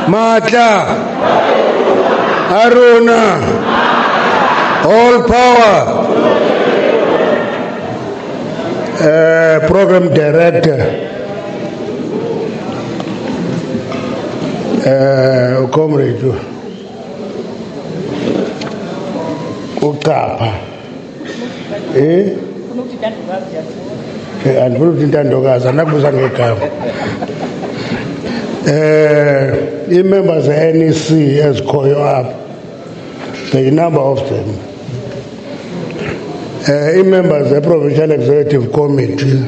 Matla, Aruna, all power. Program Director, comrade Ukapa. Andifuna ukuthi intandokazi anakubuza ngegama. Members of NEC ezikhoyo apha, the number of them. Members of the Provincial Executive Committee,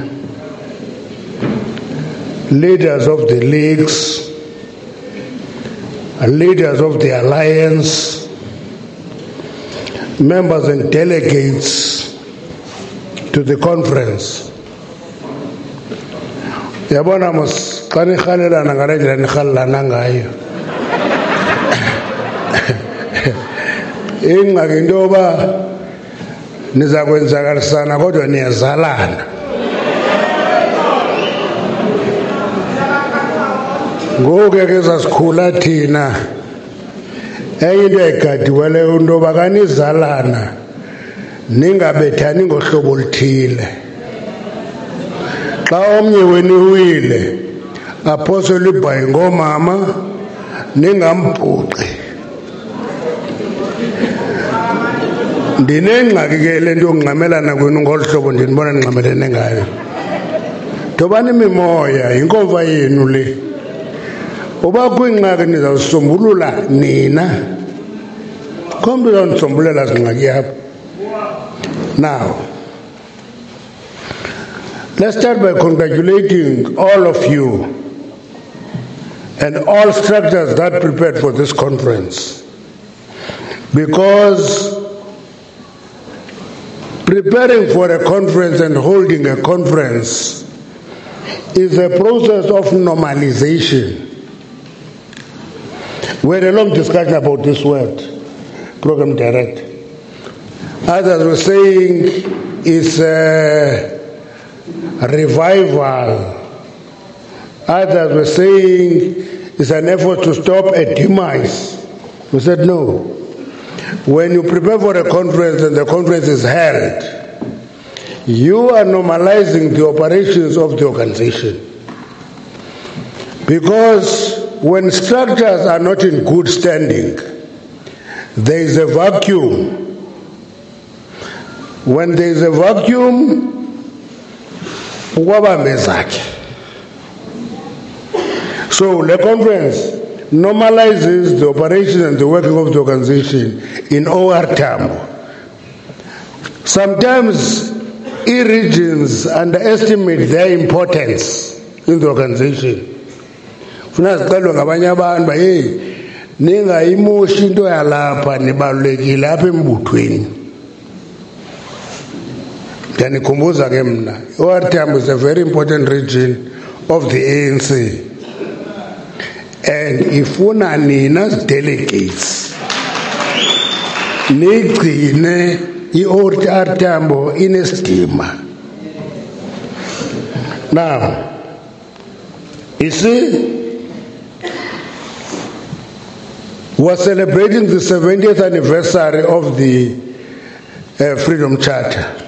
leaders of the leagues, leaders of the alliance, members and delegates to the conference. Yabona mos xa nirhalelana ngale ndlela nirhalelana ngayo. Ingxaki into yoba niza kwenzakalisana kodwa niyazalana. Ngoku ke sasikhula thina enye into egadiweleyo into yoba kanizalana ningabethani ngohlobo oluthile. Xa omnye wenu uwile aphosele ibhayi ngomama ningambhuqi. Ndinengxaki ke le nto yokungxamelana kwenu ngolu hlobo ndinibona ningxamelene ngayo. Thobani imimoya yinkomfa yenu le. Uba kuyingxaki nizawusombulula nina. Kho mntu uzawunisombululela zingxaki yapho. Now, let's start by congratulating all of you and all structures that prepared for this conference, because preparing for a conference and holding a conference is a process of normalization. We had a long discussion about this word, program director. Others were saying it's a revival. Others were saying it's an effort to stop a demise. We said no. When you prepare for a conference and the conference is held, you are normalizing the operations of the organization. Because when structures are not in good standing, there is a vacuum. When there is a vacuum, so the conference normalizes the operation and the working of the organization in OR Tambo. Sometimes e-regions underestimate their importance in the organization. Funa sicelo ngabanye abantu hey ningayimoshi into yalapha nibalulekile apha embuthweni. Ndanikhumbuza ke mna OR Tambo is a very important region of the ANC, and ifuna nina as delegates nigcine i-OR Tambo inesidima. Now, you see, we're celebrating the 70th anniversary of the Freedom Charter.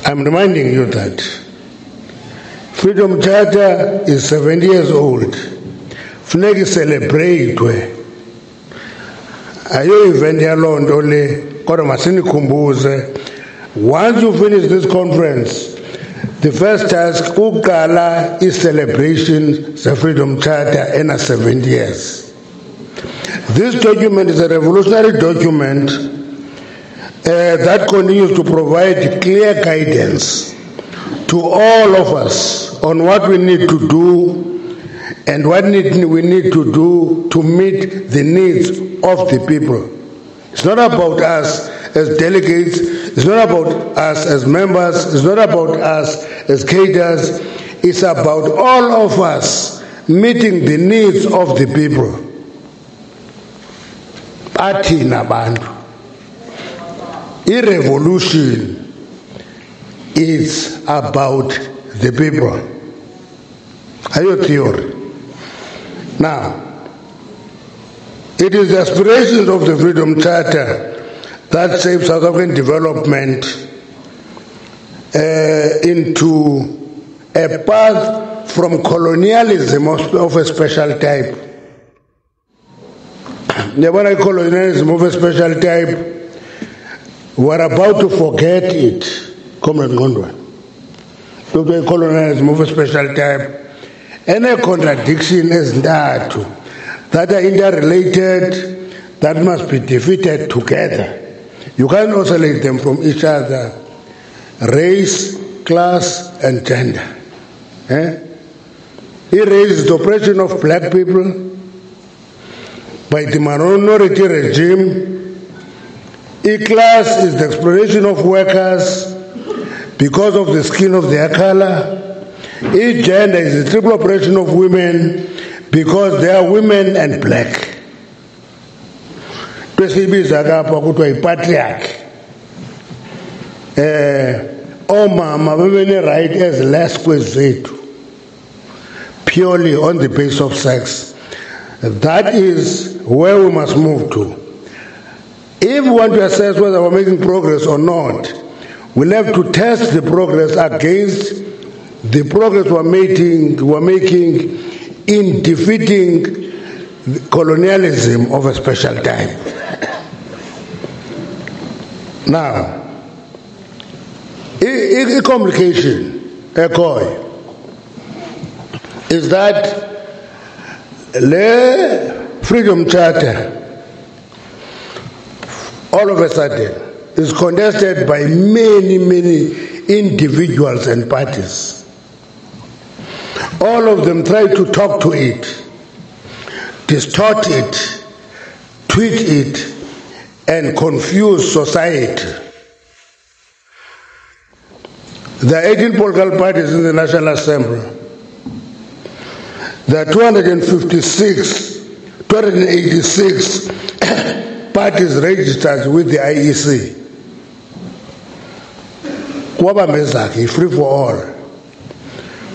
I'm reminding you that Freedom Charter is 70 years old. Funeki celebrate. Ayo event yaloo nto le kodwa masinikhumbuze. Once you finish this conference, the first task uqala is-celebration the Freedom Charter ena 70 years. This document is a revolutionary document that continues to provide clear guidance to all of us on what we need to do and what we need to do to meet the needs of the people. It's not about us as delegates, it's not about us as members, it's not about us as cadres, it's about all of us meeting the needs of the people. Athina bantu. I-revolution is about the people. Ayo theory. Now, it is the aspirations of the Freedom Charter that shape South African development into a path from colonialism of a special type. Never colonialism of a special type, we are about to forget it. Comrade Ngondwa. Colonialism of a special type. Any contradiction is that are interrelated, that must be defeated together. You can't isolate them from each other. Race, class, and gender. He raised the oppression of black people by the minority regime. E-class is the exploitation of workers because of the skin of their color. E-gender is the triple oppression of women because they are women and black. Twesibiza kapha kuthiwa yipatriarchy. Omama bebene right as less kwethu purely on the basis of sex. That is where we must move to. If we want to assess whether we're making progress or not, we'll have to test the progress against the progress we're making in defeating colonialism of a special type. Now, a complication, is that the Freedom Charter, all of a sudden, is contested by many individuals and parties. All of them try to talk to it, distort it, tweak it, and confuse society. There are 18 political parties in the National Assembly. There are 286 parties registered with the IEC. Kwaba mezaki, free for all.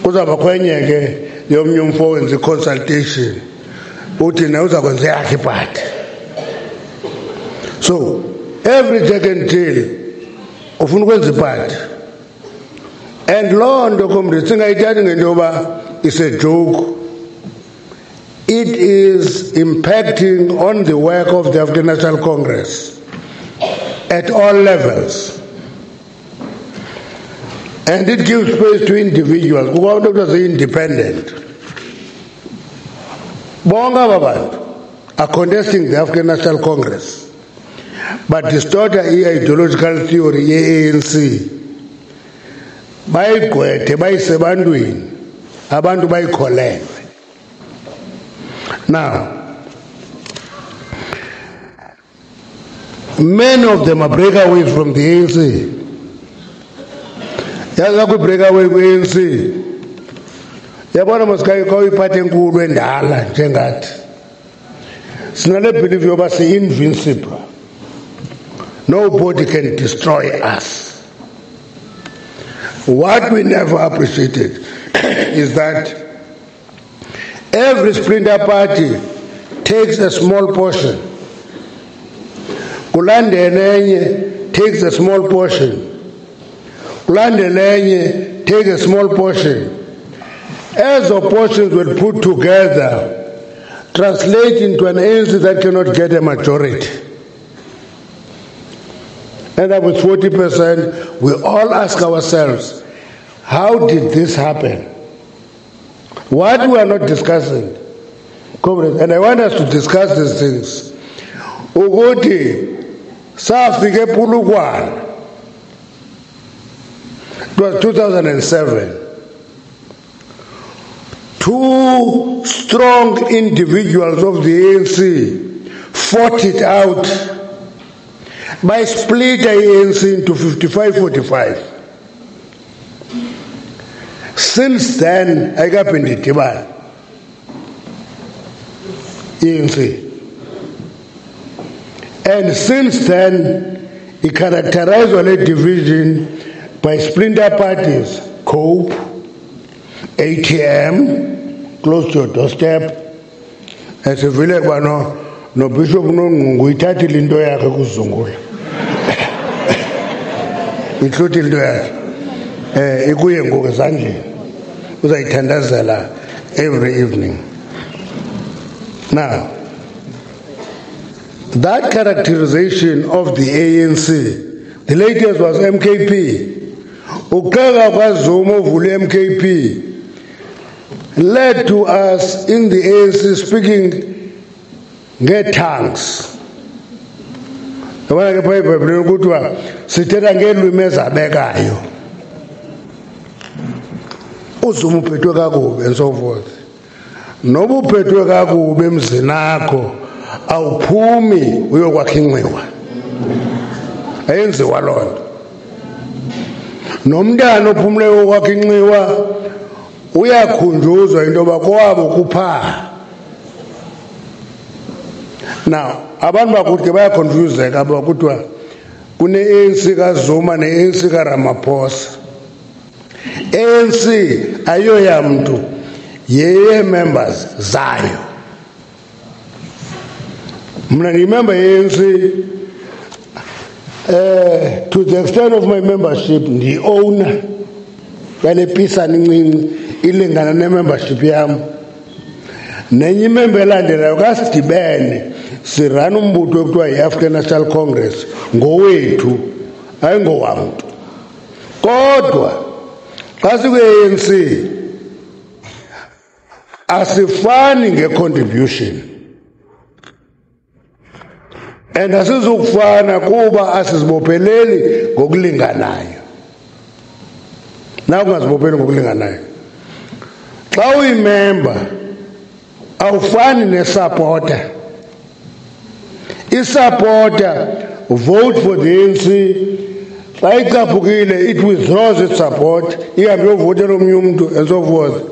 Kuzaba kwenyeke yomnyumfo wenza consultation. Uthi na uza kwenza yakhe part. So, every Jack and Jill ufuna ukwenza part. And law and comrades, it's a joke. It is impacting on the work of the African National Congress at all levels. And it gives space to individuals who are independent. Bonga Babantu are contesting the African National Congress, but distort the ideological theory, ANC. Bayigwethe bayisebantwini abantu bayikholelwe. Now, many of them are breakaways from the ANC. Yaza ku breakaway kwe-ANC. Yabona masikayikho iphathe enkulu endala njengathi. Sinale belief yoba si-invincible. Nobody can destroy us. What we never appreciated is that every splinter party takes a small portion. Kulandelenge takes a small portion. Kulandelenge takes a small portion. As the portions were put together, translate into an ANC that cannot get a majority. And up with 40%, we all ask ourselves, how did this happen? What we are not discussing, comrades, and I want us to discuss these things. Ukuthi safike Polokwane. It was 2007. Two strong individuals of the ANC fought it out by split the ANC into 55-45. Since then, I got in the Tiban. ANC. And since then, he characterized a division by splinter parties, COPE, ATM, close to your doorstep. Sivile kuba no Bishop Nonqungu uyithathile into yakhe kuzungula. Ihluthile into yakhe. Ikuye ngoku ezandleni. Uzayithandazela every evening. Now, that characterization of the ANC, the latest was MKP. Ukaka kwaZuma uvule MKP led to us in the ANC speaking nge-tongues. Yabona ke pha eBhayibhelini kuthiwa sithetha ngeelwimi ezabekayo. UZuma uphethwe kakubi and so forth. Noba uphethwe kakubi emzini akho awuphumi uyokwakha inxiwa. Ayenziwa loo nto. Nomntana ophumleyo uyokwakha inxiwa uyakhunjuzwa into yoba kowabo kuphaa. Now, abantu bakuthi bayaconfuseka aba kuthiwa kune-ANC kaZuma ne-ANC kaRamaphosa. ANC ayoya mntu yeye-members zayo. Mna ndiyimember ye-ANC to the extent of my membership ndiyi-owner yale pisana incinci ilingana ne-membership yam. Nenye imember elandelayo kasidibene sirana umbutho ekuthiwa yi-African National Congress ngowethu hayi ngowamntu. Kodwa xa sikwi-ANC asifani nge-contribution and asizukufana kuba asizibopheleli ngokulinganayo. Na ungazibopheli ngokulinganayo, xa uyimember awufani nesupporter. Isupporter vote for the ANC, xa icaphukile it withdraws its support, ihambe yovotela omnye umntu and so forth.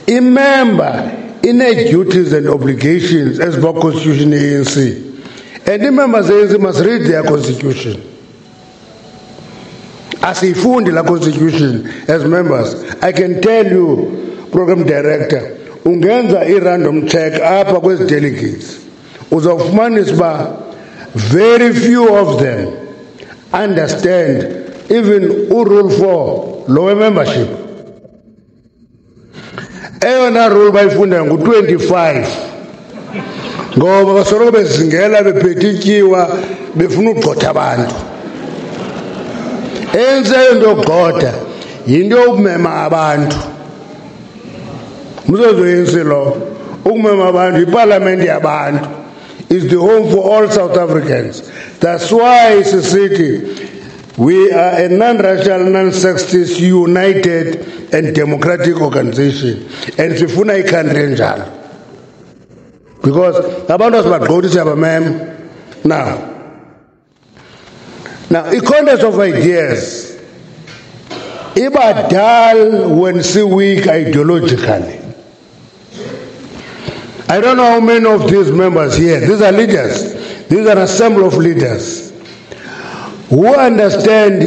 Imember ine-duties and obligations as per constitution ye-ANC, and i-members ye-ANC must read their constitution. Asiyifundi la constitution as members. I can tell you, program director, ungenza i-random check apha kwezi delegates uzawufumanisa uba very few of them understand even rule 4 lower membership. Eyona rule bayifundayo ngu-25 ngoba basoloko bezingela bephethe ityiwa befuna ugxotha abantu. Eyenzeyo into yogxotha yinto yokumema abantu. Umsebenzi we-ANC lo ukumema abantu, iparlamente yabantu is the home for all South Africans. That's why sisithi we are a non-racial, non-sexist, united and democratic organization, and sifuna i-country enjalo because abantu asibagxothisa abamem. Now a contest of ideas iba dull when see weak ideologically. I don't know how many of these members here, these are leaders, these are an assembly of leaders who understand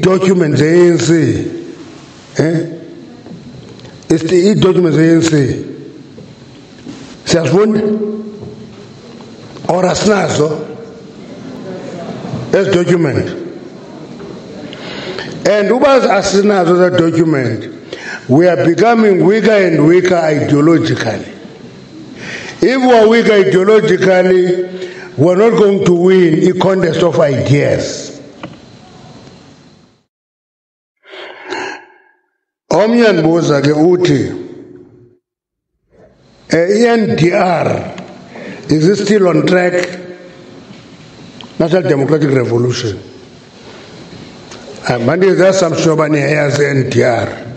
documents ANC. It's the documents ANC. Siyafunda or asinazo as document. And uba asinazo that document, we are becoming weaker and weaker ideologically. If we are weaker ideologically, we are not going to win a contest of ideas. Omnye ndibuza ke uthi NDR, is it still on track? National Democratic Revolution. Manje there's some shobani has NDR.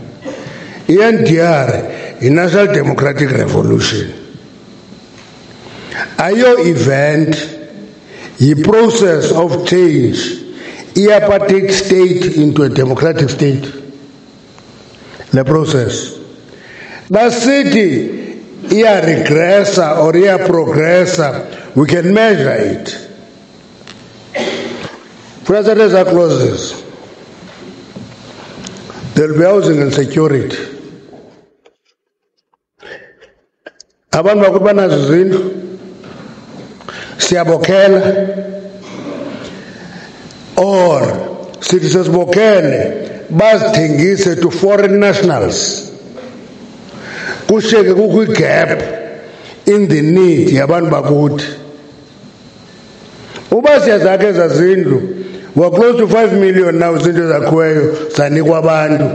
NDR, the National Democratic Revolution. Ayo event, the process of change, the apartheid state into a democratic state. The process. The city, ia regressa or ia progressa, we can measure it. Presidents are clauses. There will be housing and security. abantu bakuthi banazo izindlu siyabokhela or sithi sesibokhele bazithengise to foreign nationals kusheke kukho igap in the need yabantu bakuthi uba siyazakhe ezazindlu we're close to 5 million now izinto ezakhiweyo zanikwa abantu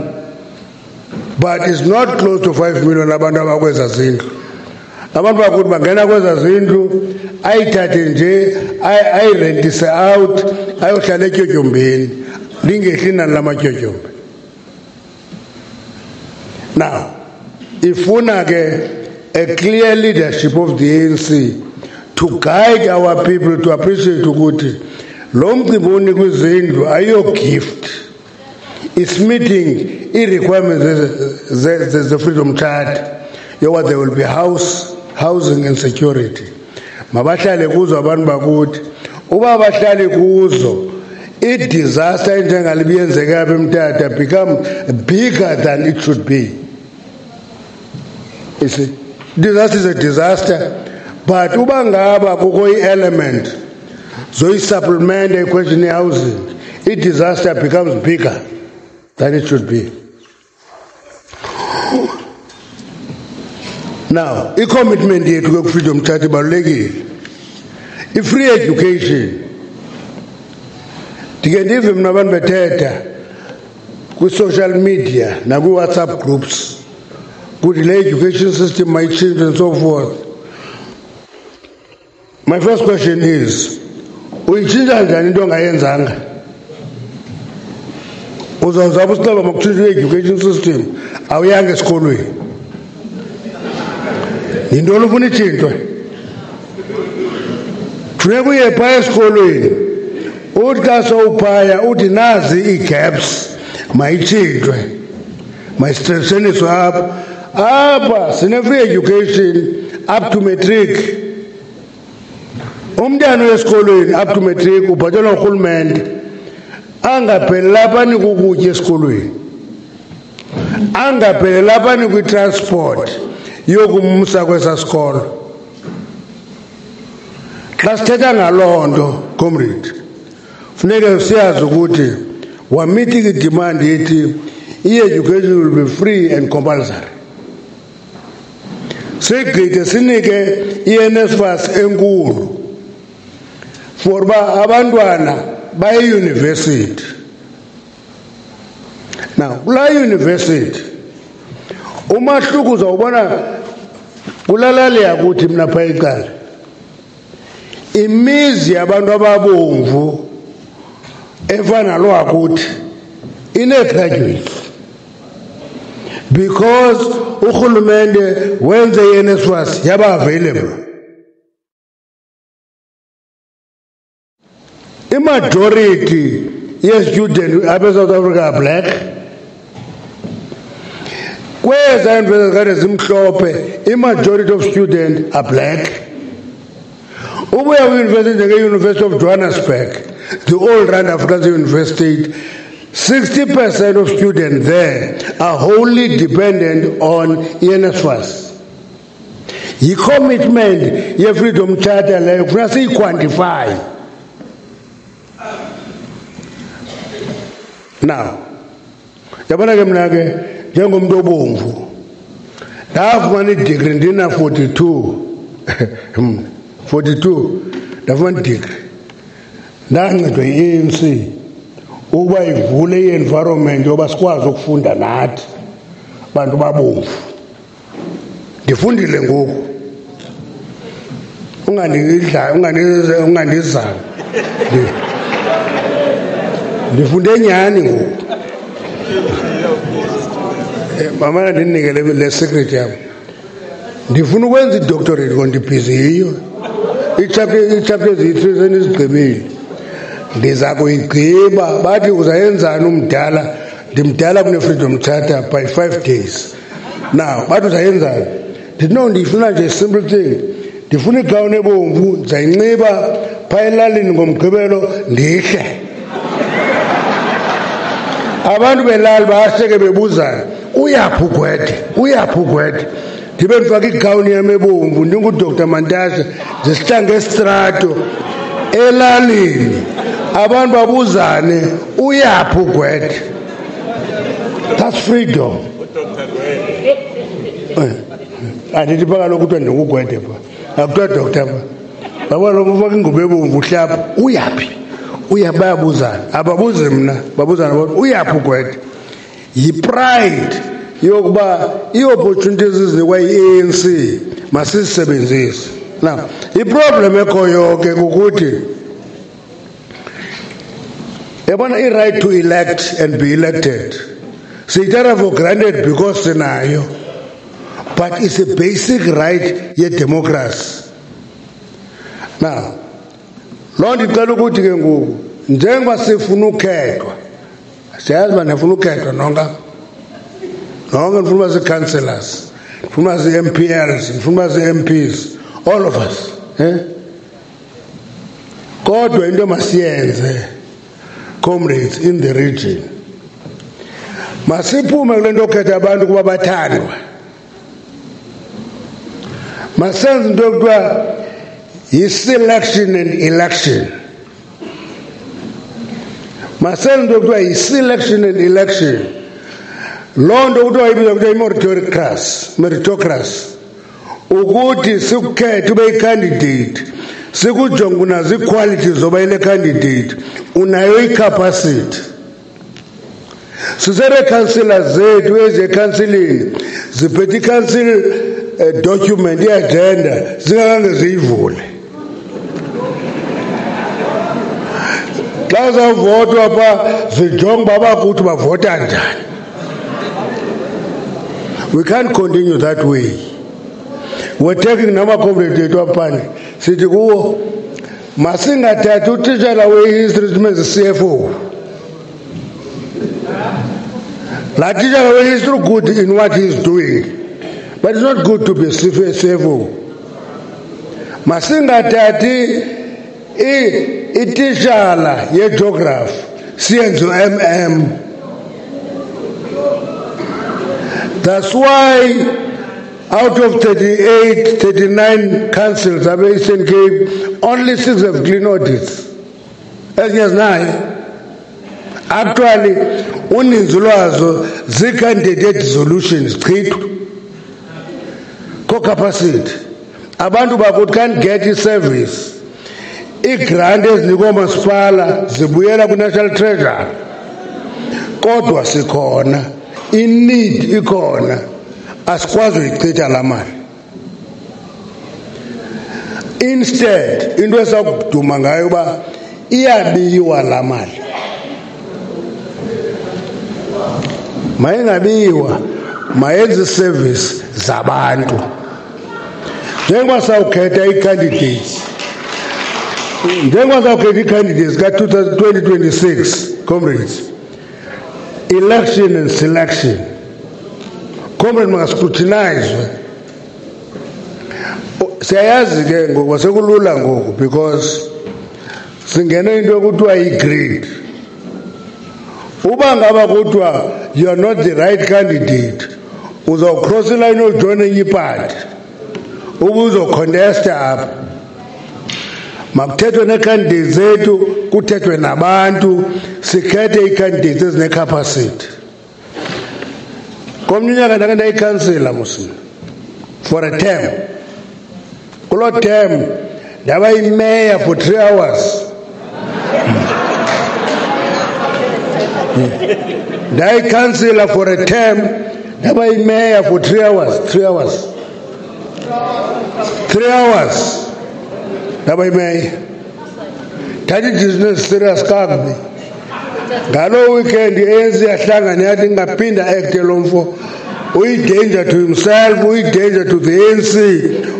but it's not close to 5 million abantu abakweza zindlu abantu bakuthi bangena kweza zindlu ayithathe nje ayirentise out ayohlala etyotyombe lingehli nani lamatyotyombe. Now ifuna ke a clear leadership of the ANC to guide our people to appreciate ukuthi lo mcimbi onikwa izindlu ayo gift, it's meeting i-requirements the Freedom Charter yokuba there will be housing and security. Mabahlale kuzo abantu bakuthi uba bahlale kuzo i-disaster enjengalibi yenzeka apha eMthatha become bigger than it should be. You see, disaster is a disaster, but uba ngaba kukho i-element zoyi-supplement equestion housing, i-disaster becomes bigger than it should be. Now, i-commitment yethu kwe-Freedom Charter ibalulekile. I-free education. Ndike ndive mna abantu bethetha kwi-social media nakwi-WhatsApp groups ukuthi le education system might change and so forth. My first question is, uyitshintsha njani into ongayenzanga? Uzawuzaba usicaba makutshintsha i-education system awuyanga esikolweni. Yintoni ufuna itshintshwe? Funeka uye phaya esikolweni uthi xa sowuphaya uthi nazi ii-gaps mayitshintshwe mayistretcheniswe apha sine-free education up to matric. Umntana wesikolweni up to matric ubhatalwa ngurhulumente angapheleli apha anikwe ukutya esikolweni, angapheleli apha anikwe itransport yokumsa kwesaa sikolo. Xa sithetha ngaloo nto comrade funeke siyazi ukuthi we're i-demand yethi i-education will be free and compulsory. Sigqithe sinike i-NSFAS enkulu for uba abantwana bayeyunivesithi. Now kulaa yunivesithi umahluko uzawubona kulalali yakuthi mna phaa icala imizi yabantu ababomvu efana lo wakuthi ine-graduates because urhulumente wenze i-NSFAS yaba available. I-majority ye-student apha South Africa are black. Kweza university kade zimhlophe i-majority of students are black. Ubuya kwi-university njenge-University of Johannesburg, the old Rand Afrikaans University, 60% of students there are wholly dependent on NSFAS. Yi-commitment ye-Freedom Charter leyo kufuna siyi-quantify. Now, yabona ke mna ke njengomntu obomvu ndafumana idigri ndina 42 ndafumana idigri ndancedwa yi-ANC ukuba ivule i-environment yoba sikwazi ukufunda nathi bantu babomvu. Ndifundile ngoku ungandizanga ndifunde nyhani ngoku. Mamana ndinike le secret yam ndifuna ukwenza i-doctorate kodwa ndibhizi yiyo. Iichapter eziyi-3 senizigqibile ndiza kuyigqiba. Bathi uzayenzani umdala? Ndimdala kune-Freedom Charter by 5 days. Now bathi uzayenzani? Ndithi no, ndiyifuna nje simple thing. Ndifuna igawuni ebomvu ndizayinxiba phaa elalini ngomgqibelo ndihle. Abantu belali bahleke bebuzana uyaphi ugwede, uyaphi ugwede. ndibe ndifaka igawuni yam ebomvu ndinguDr Mantashe ndisihlange estrato elalini abantu babuzane uyaphi uGwede. That's freedom. Andithi pha kaloku kuthiwa ndinguGwede pha akuthiwa doctor pha babona ufaka ingubo ebomvu uhlapha uyaphi bayabuzana ababuze mna babuzana bona uyaphi uGwede. Yi-pride yokuba ii-opportunities ezinikwa yi-ANC masizisebenzise. Now iproblem ekhoyo ke kukuthi yabona i-right to elect and be elected siyithatha for granted because sinayo, but it's a basic right ye-democracy. Now loo nto icela ukuthi ke ngoku njengoba sifuna ukhethwa, siyazi uba nifuna ukhethwa nonke nifuna uba zii-councillors, nifuna uba zii-MPLs, nifuna uba zii-MPs, all of us kodwa into masiyenze comrades in the region, masiphume kule nto okhetha abantu kuba bathandwa, masenze into yokuthiwa yi-selection and election, masenze into yokuthiwa yi-selection and election. Loo nto kuthiwa ibiza kuthiwa i-meritocracy, ukuthi sikukhethe ube yi-candidate sikujonge unazo ii-qualities zoba yile candidate, unayo i-capacity. Sisenee-councillors zethu ezekhansilini ziphethe i-council document, i-agenda, zingakhange ziyivule. Xa zawuvotwa pha zijonge uba bakuthi bavota njani. We can't continue that way. We're taking nama-comrade ethu aphandle sithi kuwo masingathathi utitshala wehistory simenze CFO. Laa titshala wehistory good in what he's doing, but it's not good to be CFO. Masingathathi ititshala yegeography siyenze MM. That's why out of 38, 39 councils of Eastern Cape, only 6 have clean audits. As nine. Actually, uninzi lwazo zii-candidate solutions chithwa. Co-capacity. Abantu bakuthi can't get i-service. Ii-grant ezinikwa oomasipala zibuyela ku-National Treasury. Kodwa sikhona. I-need ikhona. Asikwazi uyichitha laa mali. Instead into esakuduma ngayo uba iyabiwa laa mali. Mayingabiwa, mayenze service zabantu. Njengoba sawukhetha ii-candidates ka-2026 comrades, election and selection, comrade makascrutinizwe. Siyayazi ke ngoku sekulula ngoku because singene into yokuthiwa yi-greed. Uba ngaba kuthiwa you are not the right candidate, uzawucross iline ujoine enye ipati uba uzocontesta apha. Makuthethwe nee-candidates zethu, kuthethwe nabantu, sikhethe ii-candidates ezine-capacity. Komnye unyaka ndake ndayikhansila musina for a term. Kuloo term ndaba yimeya for 3 hours. Ndayikhansila for a term ndaba yimeya for 3 hours. 3 hours. 3 hours. Ndaba yimeya. Thatha i-business serious kakubi. Ngaloo weekend i-ANC yahlangana yathi ingaphinda acte lo mfo. Uyi-danger to himself, uyi-danger to the ANC,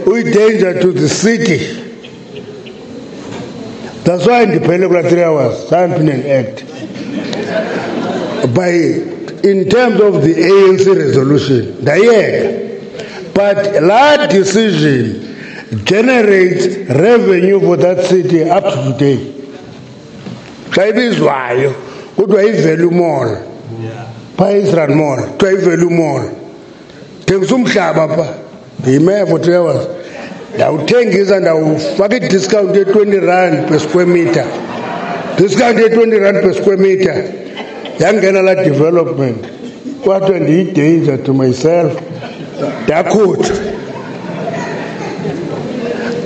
uyi-danger to the city. That's why ndiphele kulaa 3 hours sandiphinde ndi-act. In terms of the ANC resolution, ndayeka. But that decision generates revenue for that city up to today. Xa ibizwayo kuthiwa yi-Value Mall, phaa Israel Mall, kuthiwa yi-Value Mall. Thengisa umhlaba phaa Ndiyimeya for 3 hours. Ndawuthengisa ndawufaka i-discount ye-R20 per square meter. Discount ye-R20 per square meter. Yangena la development. Kwathiwa ndiyi-danger to myself. Ndakhutha.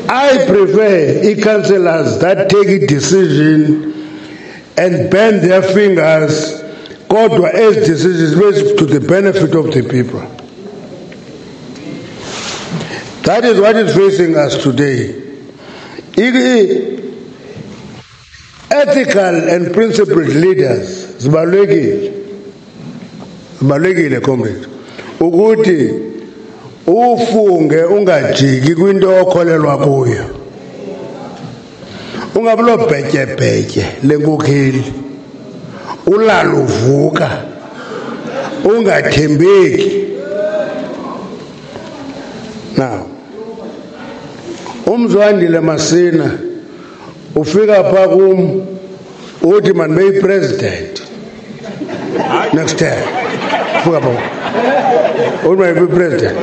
I prefer councillors that take a decision and bend their fingers, kodwa as decisions to the benefit of the people. That is what is facing us today. Ethical and principled leaders, zibalulekile comrade, ukuthi ufunge ungajiki kwinto okholelwa kuyo. Ungabulo bhetye lenkokheli. Ulala uvuka. Ungathembeki. Now, uMzwandile Masina ufika pha kum uthi man be president next time. Ufika pha uthi man be president.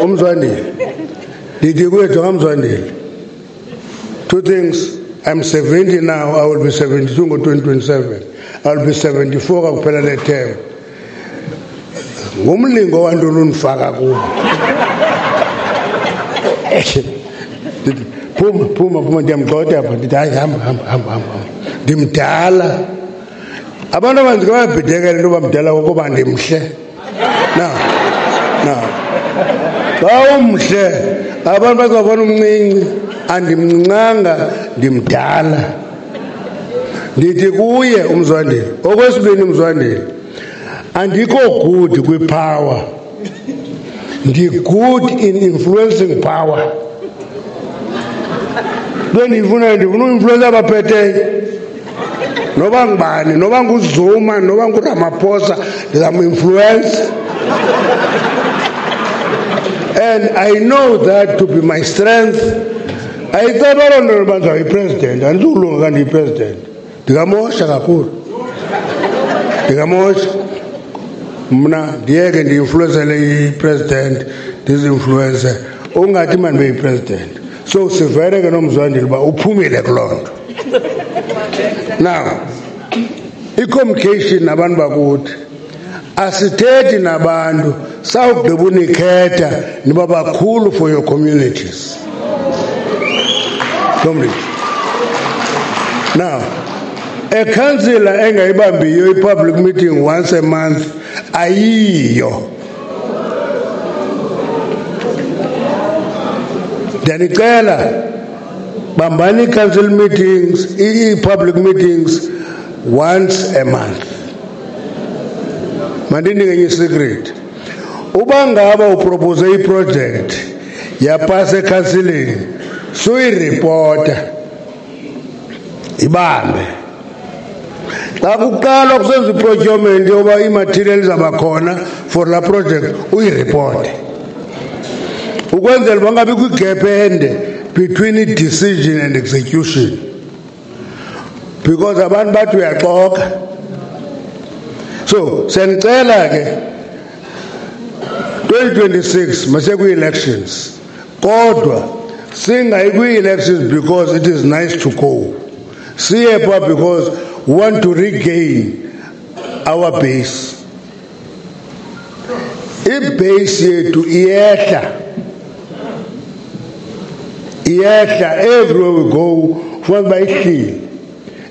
uMzwandile ndithi kwethu kaMzwandile, 2 things. I'm 70 now, I will be 72 ngo-2027. I will be 74 kakuphela le term. Ngumlingo wantoni unifaka kuwo. Phuma ndiyamgxotha apha ndithi hayi hamba. Ndimdala. Abantu abanzi bayabhidekela into bamdala ngokuba ndimhle. Now. Xa umhle, abantu bazabona umncinci, andimncanga ndimdala. Ndithi kuye uMzwandile, okwesibini uMzwandile, andikho good kwi-power. Ndi-good in influencing power. Ndifuna uinfluence abaphetheyo. Noba ngubani, noba nguZuma, noba nguRamaphosa, ndizamu-influence. And I know that to be my strength. I thought I don't know about the president. And so long can be president. Ndigamosha kakhulu. Ndigamosha. Mna ndiyeke ndi-influence le president, this influencer. Ungathi man be president. So sivele ke noMzwandile uba uphumile kuloo nto. Now, i-communication nabantu bakuthi asithethi nabantu sawugqiba unikhetha niba bakhulu for your communities. Now, a councillor engayibambiyo i-public meeting once a month ayiyo. Ndiyanicela bambani i-council meetings, i-public meetings once a month. Mandinike ngenye secret. Uba ngaba upropose i-project yapasa ecounseling, suyiripota ibambe. Xa kuqala kusenza i-procurement yoba i-materials abakhona for la project uyiripote. Ukwenzela bangabi kwi-gap ende between decision and execution. Because abantu bathi uyaxoka. So, siyanicela ke 2026 mase kwi-elections. Kodwa singayi kwi-elections because it is nice to go. Siye pha because we want to regain our base. I-base yethu iyehla everywhere we go kufanele uba ihlile.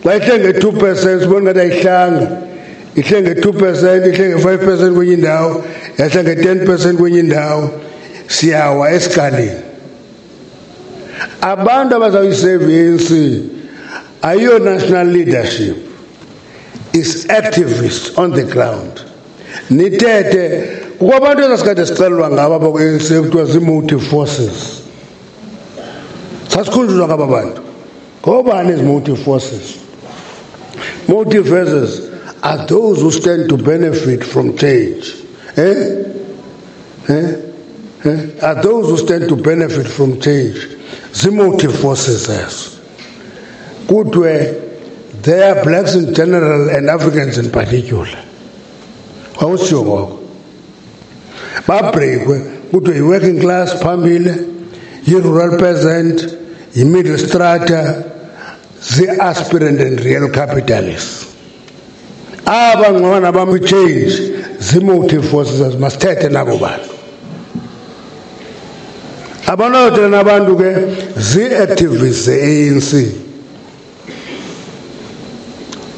Xa ihle nge-2% sibona ngathi ayihlanga. Ihle nge-2%, ihle nge-5% kwenye indawo, yahla nge-10% kwenye indawo, siyawa esikalini. Abantu abazawuyiseva i-ANC ayiyo national leadership, is activists on the ground. Nithethe kukho abantu ezasikade sixelelwa ngabo apha kwi-ANC kuthiwa zii-motive forces. Sasikhunjuzwa ngaba bantu. Ngobani ezi motive forces? Motive forces are those who stand to benefit from change. Are those who stand to benefit from change. Zii-motive forces ezo. Kuthiwe they are blacks in general and Africans in particular. Awusitsho ngoko. Babrekwe kuthiwe yi-working class phambili, yi-rural peasant, yi-middle strata, zi-aspirant and real capitalists. Aba ngcono abami-change zi-motive forces masithethe nabo bantu. Abanothe nabantu ke zi-activists ze-ANC.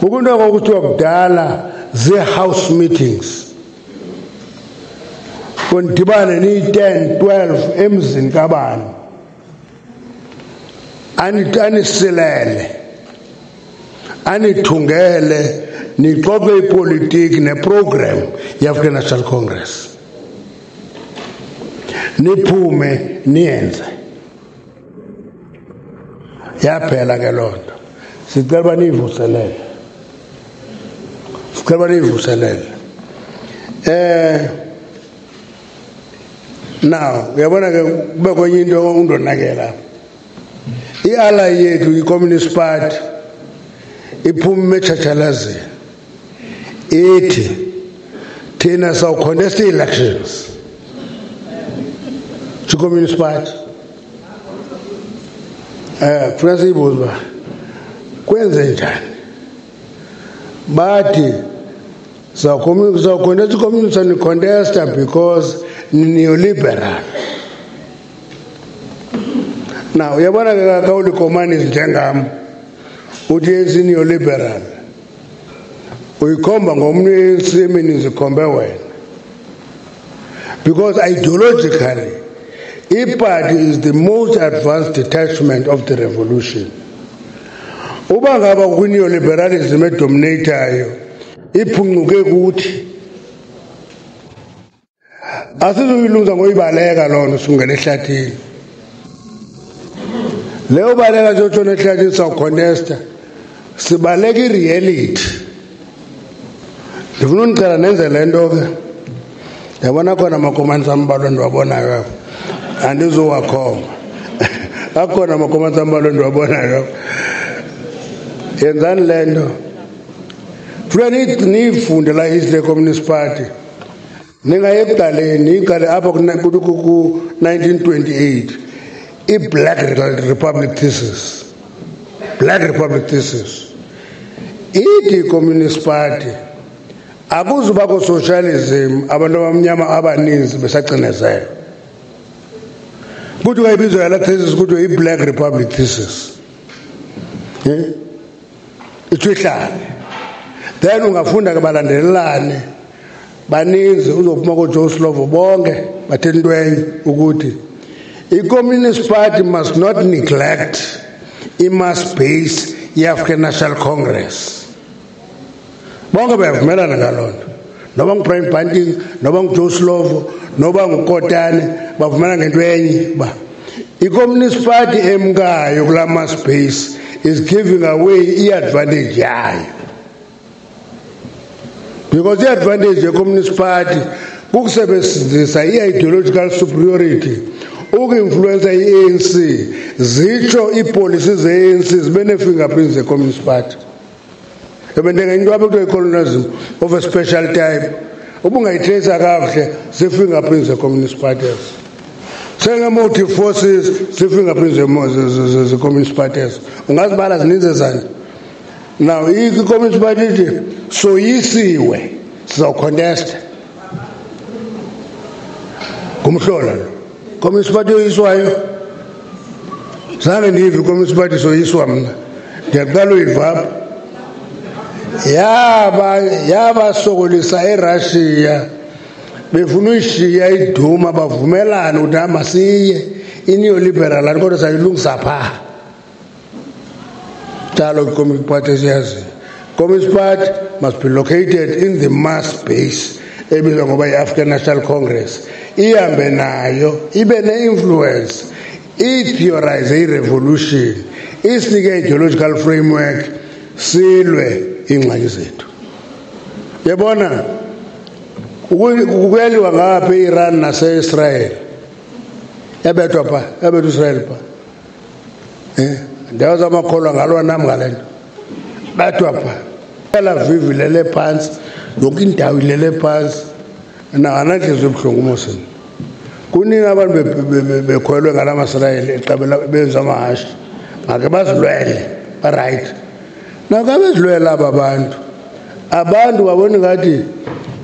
Ukunto kokuthiwa kudala zi-house meetings. Kundibane ni-10, 12 emzini kabani. Anisilele, anithungele, nixoxe ipolitiki neprogram ye-African National Congress. Niphume niyenze. Yaphela ke loo nto. Sicela uba niyivuselele. Sicela uba niyivuselele. Now, uyabona ke kube kwenye into undonakela. I-ally yethu i-Communist Party iphume etshatshalazini ithi thina sawucontesta ii-elections. Communist Party. Funa siyibuze uba kwenze njani. Bathi sawucontesta i-communist and contesta because neoliberal. Now uyabona ke kauli communist njengam uthi yenzi neoliberal. Uyikhomba ngomnye esemini zikhombe wena. Because ideologically I-party is the most advanced detachment of the revolution. Uba ngaba kwi-neoliberalism edominateyo iphuncuke kuthi asizoyiluza ngoyibaleka loo nto singena ehlathini. Leyo baleka njotshona ehlathini sawucontesta sibaleka i-reality. Ndifuna unicela nenze le nto ke. Ndiyabona khona amakomanisi ambalwa ndiwabonayo andizowakhomba. Akhona amakomanisi ambalwa ndiwabonayo. Yenzani le nto. Funa niyifunde la history ye-Communist Party. Ningaye ekuqaleni iqale apha ku-1928 i-Black Republic thesis. Black Republic thesis. Ithi i-Communist Party akuzubakho socialism abantu abamnyama abaninzi besacinezela. Kuthiwa ibizwa yala thesis kuthiwa i-Black Republic thesis. Itsho ihlale. Then ungafunda ke balandelelane baninzi uzophuma koJoe Slovo bonke batheni ntwenye ukuthi i-Communist Party must not neglect i-mass base ye-African National Congress. Bonke bayavumelana ngaloo nto. Noba ngu-Brian Bunting, noba ngu-Joe Slovo, noba nguKotane bavumela ngento enye uba i-Communist Party emkayo kulaa mass base is giving away i-advantage yayo. Because i-advantage ye-Communist Party kukusebenzisa i-ideological superiority uku-influencer i-ANC zitsho iipolisi ze-ANC zibe nee-fingerprints ze-Communist Party. Into apha kuthiwa i-colonialism of a special type ubungayitreyisa kakuhle zii-fingerprints ze-Communist Parties. Senge-motive forces zii-fingerprints ze-Communist Parties. Ungazibala zininzi ezandi. Now i-Communist Party ithi soyisiwe sizawucontesta ngumhlola lo. Communist Party yoyiswayo zange ndiyive i-Communist Party soyiswa mna. Ndiyaqala uyiva apha. Yabasokolisa eRussia befuna uyishiya iduma bavumelana ukuthi masiye i-neoliberal kodwa sayilungisa phaa. Njalo i-Communist Party siyazi. Communist Party must be located in the mass base ebizwa ngoba yi-African National Congress. Ihambe nayo ibe ne-influence i-theorize i-revolution isinike ideological framework silwe ingxaki zethu. Yabona ukuyeliwa ngapha e-Iran nase-Israel yabethwa pha yabethwa Israel pha ndawo zamakholwa ngalwa nam ngale nto bathwa pha Tel Aviv ilele phantsi yonke indawo ilele phantsi nanantliziyo ebuhlungu umosini kuningi abantu bekholwe ngalamasirayeli eqabela benza amahashi ake bazilwele right nakabezilwela abantu babona ngathi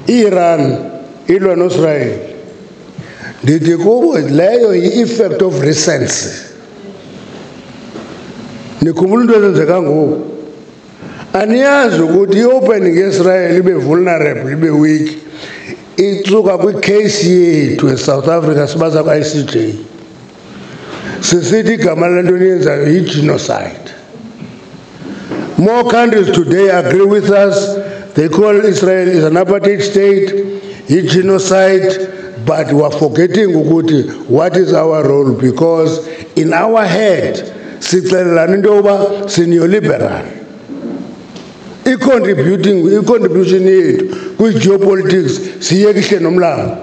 iIran ilwa noIsrael ndithi kubo leyo yi-effect of recency nikhumbula into ezenzeka ngoku aniyazi ukuthi i-opening ye-Israel ibe vulnerable ibe weak itsuka kwicase yethu eSouth Africa sibaza kwa-ICJ sisithi igama lento niyenzayo yi-genocide. More countries today agree with us. They call Israel is an apartheid state, genocide, but we are forgetting what is our role, because in our head, neoliberal. I-contribution yethu kwi-geopolitics siyekishe nomlambo.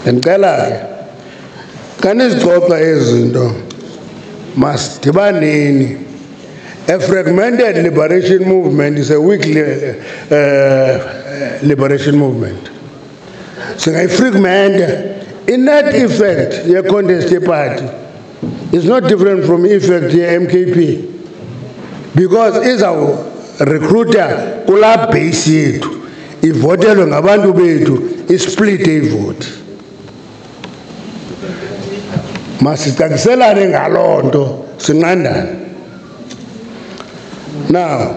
Ndicela ke kanizixoxa ezinto masidibaneni. A fragmented liberation movement is a weak liberation movement. Singayifragment in that effect ye-contest party is not different from effect ye-MKP, because izawurecruiter kula base yethu ivotelwe ngabantu bethu isplit ivote. Masicaciselane ngaloo nto sinqandane. Now,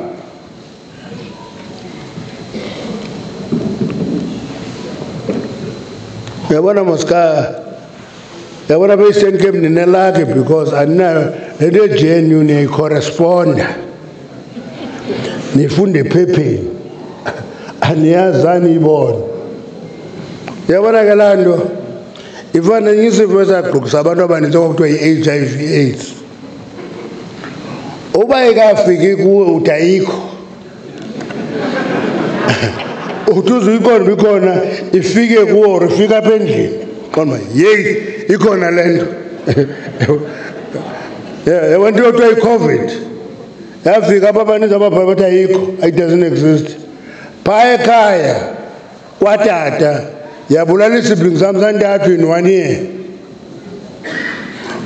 yabona Mosca, yabona Eastern Cape ninelake because aninayo le JNU ne correspond nifunde ephepheni aniyazani ibona. Yabona ke lando ifana ngisifo esagqokisa abantu abaninzi okuthiwa yi-HIV AIDS. Uba ikafiki kuwe utayikho utuzu ikona bikhona ifike kuwe or ifika apha endlini qonda yeyi ikhona lento yabona into yothiwa i-COVID yafika apha abaninzi ababhala bathi ayikho, it doesn't exist. Phaa ekhaya kwatata yabulala isiblings sam santathu in 1 year.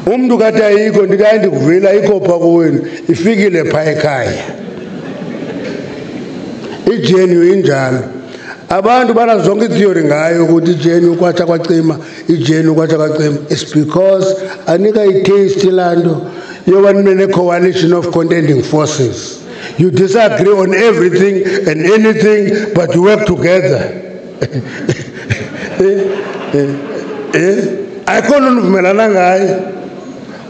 Umntu kathi ayikho ndikaye ndikuvile ayikho phaa kowenu ifikile phaa ekhaya. I-JNU injalo. Abantu banazo zonke itheory ngayo ukuthi i-JNU kwatsha kwacima, i-JNU kwatsha kwacima. It's because anika i-taste laa nto yoba nibe ne-coalition of contending forces. You disagree on everything and anything, but you work together. Ayikho nto nivumelana ngayo.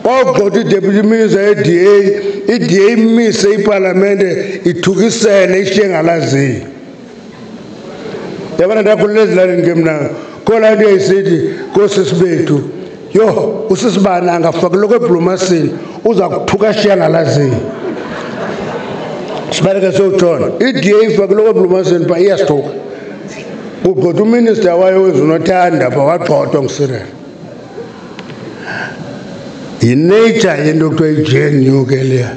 Ogqotha i-deputy minister ye-DA, i-DA imise ipalamente ithukisele ishengalaziyo. Yabona ndakhulula ezilalini ke mna khona into eyayisithi koosisi bethu yo usisibani angafakelwa kwebhlumasini uza kuthuka shengalaziyo. Sibaleke siyotshona i-DA ifakelwe kwebhlumasini phaa iyasithuka. Kugqotha uminister wayo wezonothanda phaa wagxothwa nguSirel. Yi-nature yento kuthiwa i-JNU ke leya.